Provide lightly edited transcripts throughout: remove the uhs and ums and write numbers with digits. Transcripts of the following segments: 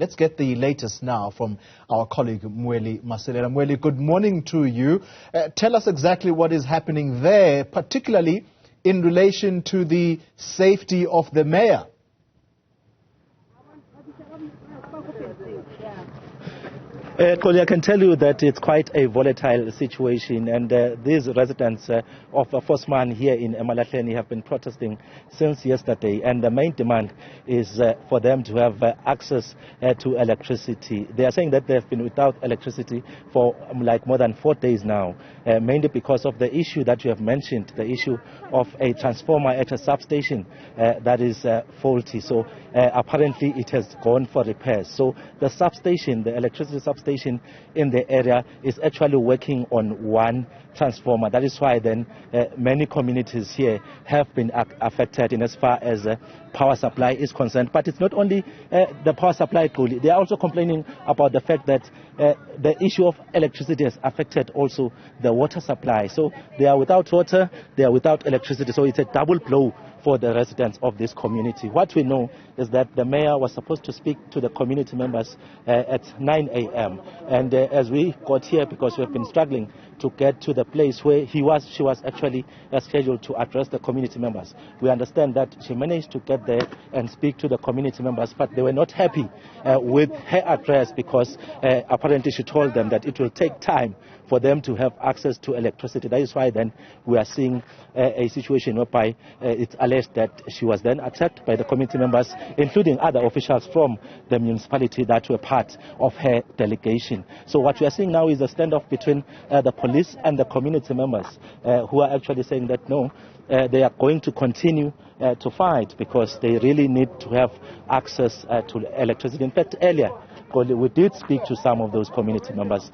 Let's get the latest now from our colleague Mweli Masilela. Mweli, good morning to you. Tell us exactly what is happening there, particularly in relation to the safety of the mayor. Koli, I can tell you that it's quite a volatile situation, and these residents of Fosman here in Emalahleni have been protesting since yesterday, and the main demand is for them to have access to electricity. They are saying that they have been without electricity for like more than 4 days now, mainly because of the issue that you have mentioned, the issue of a transformer at a substation that is faulty. So apparently it has gone for repairs. So the substation, the electricity substation in the area is actually working on one transformer. That is why then many communities here have been affected in as far as power supply is concerned. But it's not only the power supply, they are also complaining about the fact that the issue of electricity has affected also the water supply. So they are without water, they are without electricity. So it's a double blow for the residents of this community. What we know is that the mayor was supposed to speak to the community members at 9 a.m. And as we got here, because we have been struggling to get to the place where she was actually scheduled to address the community members, we understand that she managed to get there and speak to the community members, but they were not happy with her address because apparently she told them that it will take time for them to have access to electricity. That is why then we are seeing a situation whereby it's alleged that she was then attacked by the community members, including other officials from the municipality that were part of her delegation. So what we are seeing now is a standoff between the police and the community members who are actually saying that no, they are going to continue to fight because they really need to have access to electricity. In fact, earlier, we did speak to some of those community members,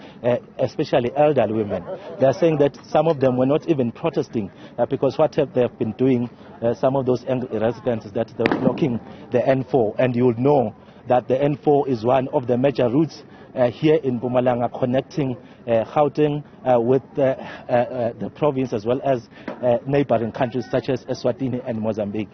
especially elderly women. They are saying that some of them were not even protesting because what they have been doing, some of those residents, is that they're blocking the N4. And you will know that the N4 is one of the major routes here in Mpumalanga, connecting Gauteng with the province as well as neighboring countries such as Eswatini and Mozambique.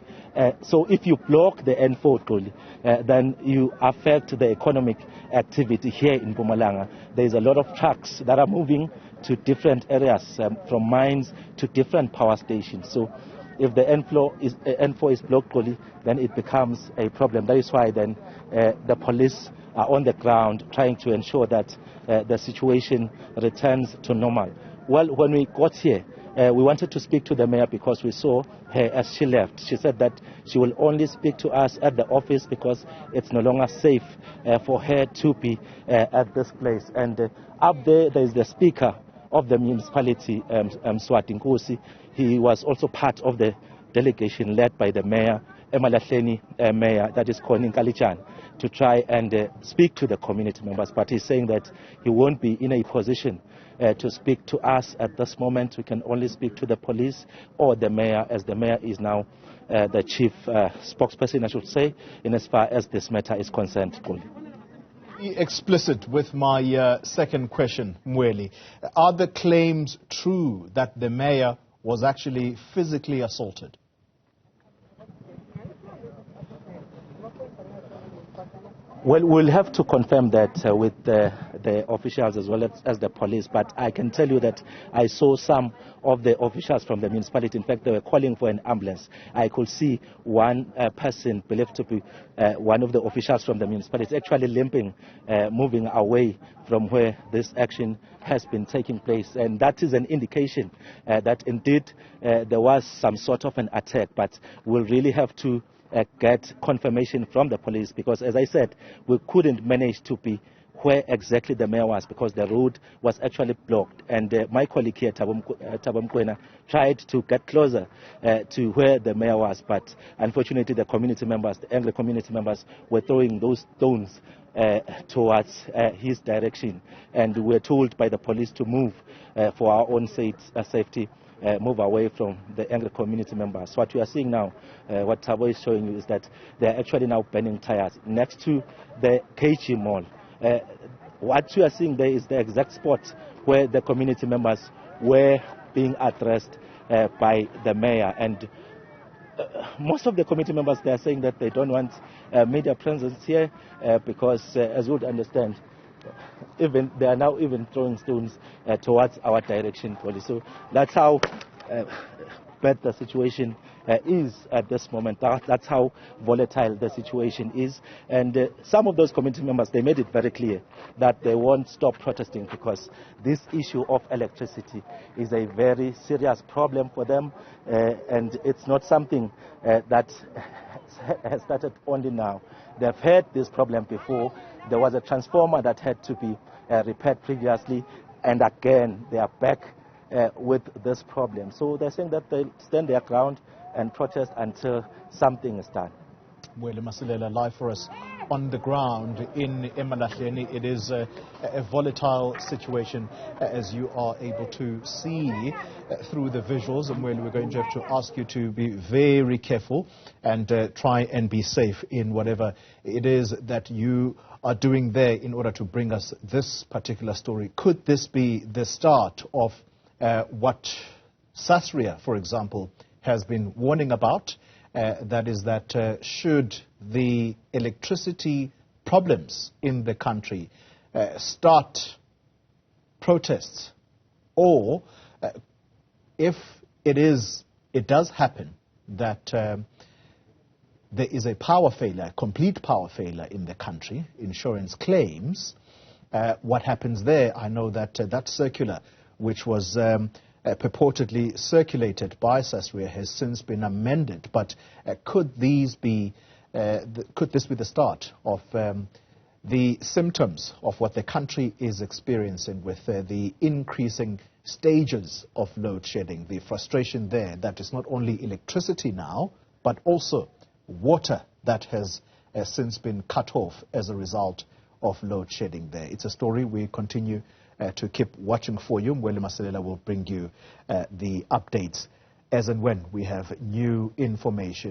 So if you block the N4, then you affect the economic activity here in Mpumalanga. There is a lot of trucks that are moving to different areas, from mines to different power stations. So if the N4 is blocked, then it becomes a problem. That is why then the police are on the ground trying to ensure that the situation returns to normal. Well, when we got here, we wanted to speak to the mayor because we saw her as she left. She said that she will only speak to us at the office because it's no longer safe for her to be at this place. And up there is the speaker of the municipality, Swati Nkosi. He was also part of the delegation led by the mayor, Emalahleni mayor, that is Khoni Nkalichan, to try and speak to the community members. But he's saying that he won't be in a position to speak to us at this moment. We can only speak to the police or the mayor, as the mayor is now the chief spokesperson, I should say, in as far as this matter is concerned. Be explicit with my second question, Mweli. Are the claims true that the mayor was actually physically assaulted? Well, we'll have to confirm that with the officials as well as the police, but I can tell you that I saw some of the officials from the municipality. In fact, they were calling for an ambulance. I could see one person believed to be one of the officials from the municipality actually limping, moving away from where this action has been taking place. And that is an indication that indeed there was some sort of an attack, but we'll really have to get confirmation from the police because, as I said, we couldn't manage to be where exactly the mayor was because the road was actually blocked. And my colleague here, Tabam, tried to get closer to where the mayor was, but unfortunately the community members, the angry community members, were throwing those stones towards his direction. And we were told by the police to move for our own safety. Move away from the angry community members. What we are seeing now, what Thabo is showing you, is that they are actually now burning tires next to the KG Mall. What we are seeing there is the exact spot where the community members were being addressed by the mayor. And Most of the committee members, they are saying that they don't want media presence here because, as you would understand, even they are now even throwing stones towards our direction, police. So that's how bad the situation is at this moment. That's how volatile the situation is. And some of those committee members, they made it very clear that they won't stop protesting because this issue of electricity is a very serious problem for them, and it's not something that has started only now. They've had this problem before. There was a transformer that had to be repaired previously, and again they are back with this problem. So they're saying that they'll stand their ground and protest until something is done. Mweli Masilela, live for us on the ground in Emalahleni. It is a volatile situation, as you are able to see through the visuals. And Mweli, we're going to have to ask you to be very careful and try and be safe in whatever it is that you are doing there in order to bring us this particular story. Could this be the start of what Sasria, for example, has been warning about? That is that should the electricity problems in the country start protests, or if it does happen that there is a power failure, complete power failure in the country, insurance claims, what happens there? I know that that circular, which was purportedly circulated by Sasria, has since been amended. But could this be the start of the symptoms of what the country is experiencing with the increasing stages of load shedding, the frustration there that is not only electricity now, but also water that has since been cut off as a result of load shedding there? It's a story we continue to keep watching for you. Mweli Masilela will bring you the updates as and when we have new information.